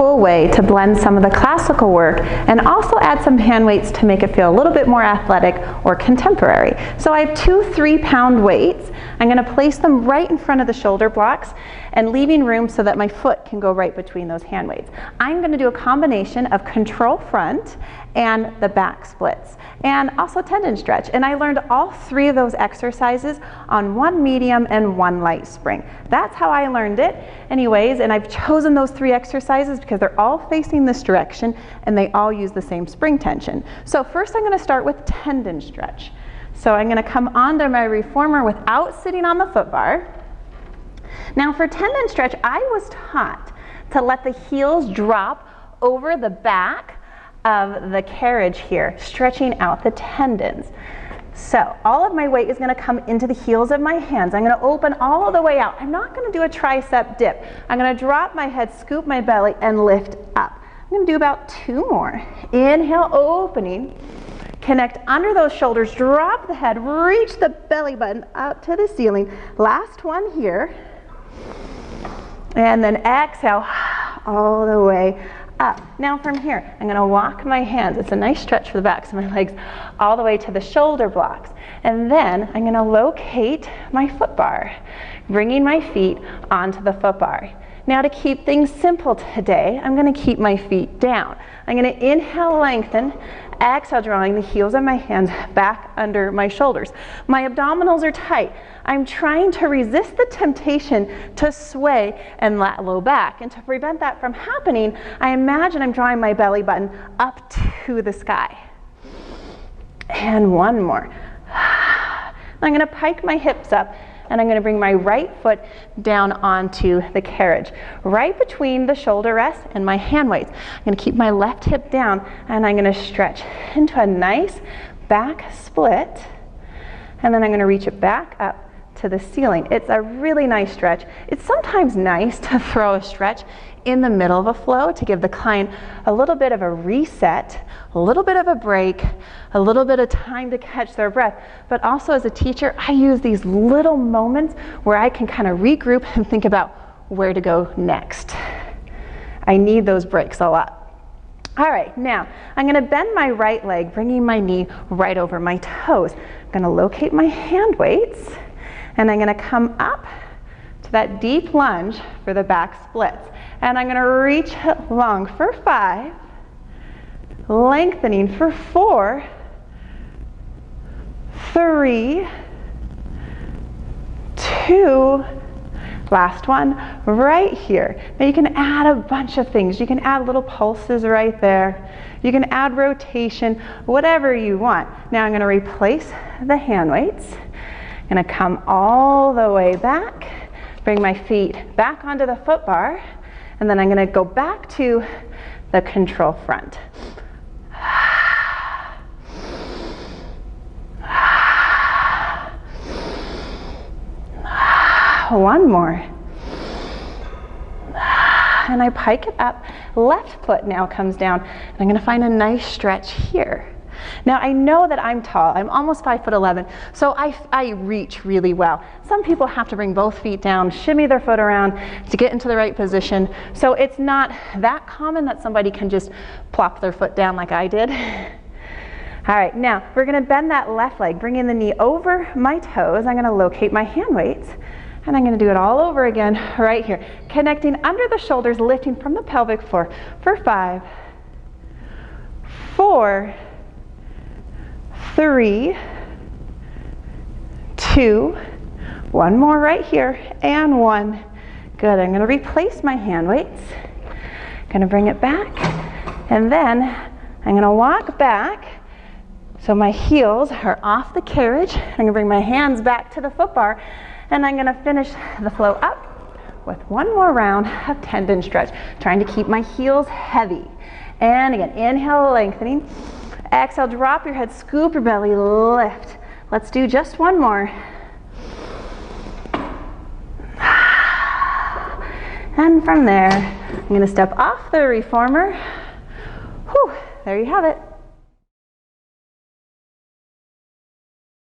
cool way to blend some of the classical work and also add some hand weights to make it feel a little bit more athletic or contemporary. So I have 2 3-pound weights. I'm going to place them right in front of the shoulder blocks and leaving room so that my foot can go right between those hand weights. I'm going to do a combination of control front and the back splits, and also tendon stretch. And I learned all 3 of those exercises on 1 medium and 1 light spring. That's how I learned it anyways, and I've chosen those 3 exercises because they're all facing this direction and they all use the same spring tension. So first I'm going to start with tendon stretch. So I'm going to come onto my reformer without sitting on the foot bar. Now for tendon stretch, I was taught to let the heels drop over the back of the carriage here, stretching out the tendons. So all of my weight is going to come into the heels of my hands. I'm going to open all the way out. I'm not going to do a tricep dip. I'm going to drop my head, scoop my belly, and lift up. I'm going to do about 2 more. Inhale, opening. Connect under those shoulders, drop the head, reach the belly button up to the ceiling. Last one here. And then exhale all the way up. Now from here, I'm going to walk my hands. It's a nice stretch for the backs of my legs all the way to the shoulder blocks. And then I'm going to locate my foot bar, bringing my feet onto the foot bar. Now to keep things simple today, I'm going to keep my feet down. I'm going to inhale, lengthen, exhale, drawing the heels of my hands back under my shoulders. My abdominals are tight. I'm trying to resist the temptation to sway and let low back. And to prevent that from happening, I imagine I'm drawing my belly button up to the sky. And 1 more. I'm going to pike my hips up, and I'm going to bring my right foot down onto the carriage, right between the shoulder rest and my hand weights. I'm going to keep my left hip down, and I'm going to stretch into a nice back split, and then I'm going to reach it back up to the ceiling. It's a really nice stretch. It's sometimes nice to throw a stretch in the middle of a flow to give the client a little bit of a reset, a little bit of a break, a little bit of time to catch their breath. But also as a teacher, I use these little moments where I can kind of regroup and think about where to go next. I need those breaks a lot. All right, now I'm going to bend my right leg, bringing my knee right over my toes. I'm going to locate my hand weights, and I'm going to come up to that deep lunge for the back splits. And I'm going to reach long for 5, lengthening for 4, 3, 2, last one right here. Now you can add a bunch of things. You can add little pulses right there. You can add rotation, whatever you want. Now I'm going to replace the hand weights. I'm going to come all the way back, bring my feet back onto the foot bar, and then I'm going to go back to the control front. One more. And I pike it up. Left foot now comes down, and I'm going to find a nice stretch here. Now I know that I'm tall. I'm almost 5'11", so I reach really well. Some people have to bring both feet down, shimmy their foot around to get into the right position. So it's not that common that somebody can just plop their foot down like I did. All right, now we're going to bend that left leg, bringing the knee over my toes. I'm going to locate my hand weights, and I'm going to do it all over again right here. Connecting under the shoulders, lifting from the pelvic floor for 5, 4, 3, 2, 1 more right here, and 1. Good, I'm going to replace my hand weights. I'm going to bring it back, and then I'm going to walk back so my heels are off the carriage. I'm going to bring my hands back to the foot bar, and I'm going to finish the flow up with 1 more round of tendon stretch, trying to keep my heels heavy. And again, inhale, lengthening. Exhale, drop your head, scoop your belly, lift. Let's do just 1 more. And from there, I'm going to step off the reformer. Whew, there you have it.